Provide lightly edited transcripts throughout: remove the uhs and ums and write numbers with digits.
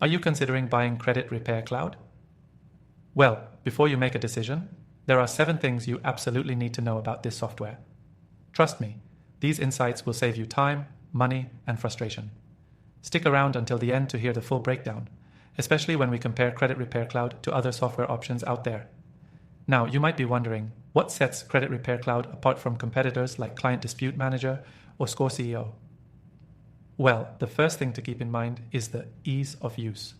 Are you considering buying Credit Repair Cloud? Well, before you make a decision, there are 7 things you absolutely need to know about this software. Trust me, these insights will save you time, money, and frustration. Stick around until the end to hear the full breakdown, especially when we compare Credit Repair Cloud to other software options out there. Now, you might be wondering, what sets Credit Repair Cloud apart from competitors like Client Dispute Manager or Score CEO? Well, the first thing to keep in mind is the ease of use.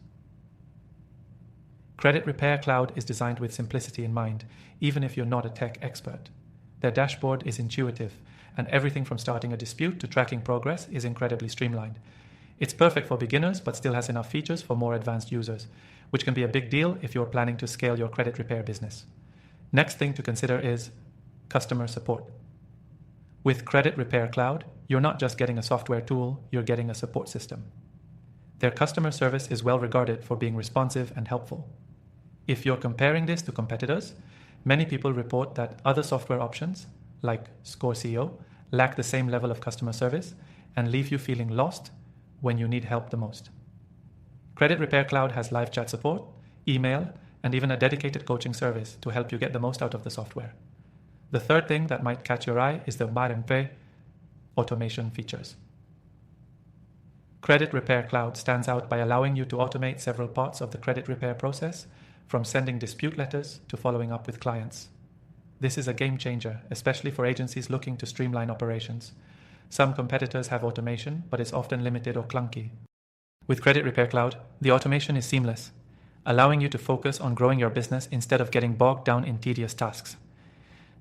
Credit Repair Cloud is designed with simplicity in mind, even if you're not a tech expert. Their dashboard is intuitive, and everything from starting a dispute to tracking progress is incredibly streamlined. It's perfect for beginners, but still has enough features for more advanced users, which can be a big deal if you're planning to scale your credit repair business. Next thing to consider is customer support. With Credit Repair Cloud, you're not just getting a software tool, you're getting a support system. Their customer service is well regarded for being responsive and helpful. If you're comparing this to competitors, many people report that other software options, like Score CEO, lack the same level of customer service and leave you feeling lost when you need help the most. Credit Repair Cloud has live chat support, email, and even a dedicated coaching service to help you get the most out of the software. The third thing that might catch your eye is the Barempe automation features. Credit Repair Cloud stands out by allowing you to automate several parts of the credit repair process, from sending dispute letters to following up with clients. This is a game changer, especially for agencies looking to streamline operations. Some competitors have automation, but it's often limited or clunky. With Credit Repair Cloud, the automation is seamless, allowing you to focus on growing your business instead of getting bogged down in tedious tasks.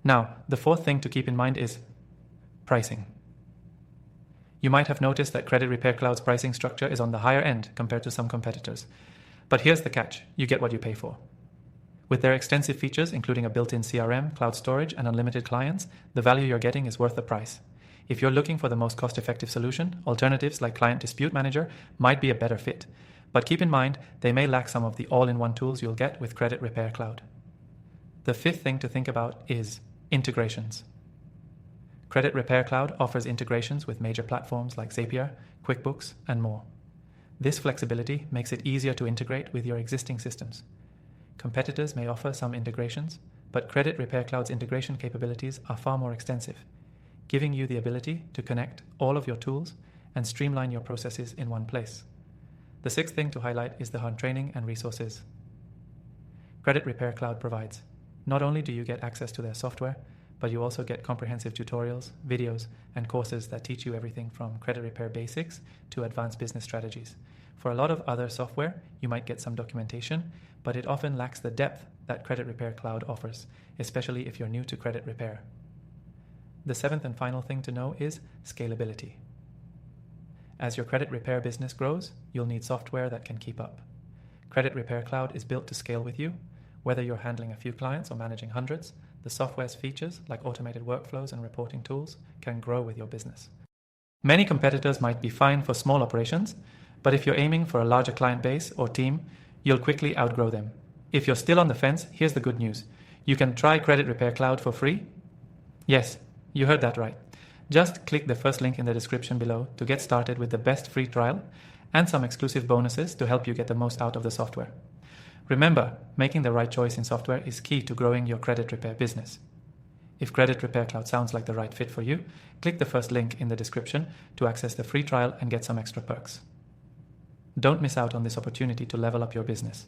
Now, the fourth thing to keep in mind is pricing. You might have noticed that Credit Repair Cloud's pricing structure is on the higher end compared to some competitors. But here's the catch: you get what you pay for. With their extensive features, including a built-in CRM, cloud storage, and unlimited clients, the value you're getting is worth the price. If you're looking for the most cost-effective solution, alternatives like Client Dispute Manager might be a better fit. But keep in mind, they may lack some of the all-in-one tools you'll get with Credit Repair Cloud. The fifth thing to think about is integrations. Credit Repair Cloud offers integrations with major platforms like Zapier, QuickBooks, and more. This flexibility makes it easier to integrate with your existing systems. Competitors may offer some integrations, but Credit Repair Cloud's integration capabilities are far more extensive, giving you the ability to connect all of your tools and streamline your processes in one place. The sixth thing to highlight is the training and resources Credit Repair Cloud provides. Not only do you get access to their software, but you also get comprehensive tutorials, videos, and courses that teach you everything from credit repair basics to advanced business strategies. For a lot of other software, you might get some documentation, but it often lacks the depth that Credit Repair Cloud offers, especially if you're new to credit repair. The seventh and final thing to know is scalability. As your credit repair business grows, you'll need software that can keep up. Credit Repair Cloud is built to scale with you. Whether you're handling a few clients or managing hundreds, the software's features, like automated workflows and reporting tools, can grow with your business. Many competitors might be fine for small operations, but if you're aiming for a larger client base or team, you'll quickly outgrow them. If you're still on the fence, here's the good news. You can try Credit Repair Cloud for free. Yes, you heard that right. Just click the first link in the description below to get started with the best free trial and some exclusive bonuses to help you get the most out of the software. Remember, making the right choice in software is key to growing your credit repair business. If Credit Repair Cloud sounds like the right fit for you, click the first link in the description to access the free trial and get some extra perks. Don't miss out on this opportunity to level up your business.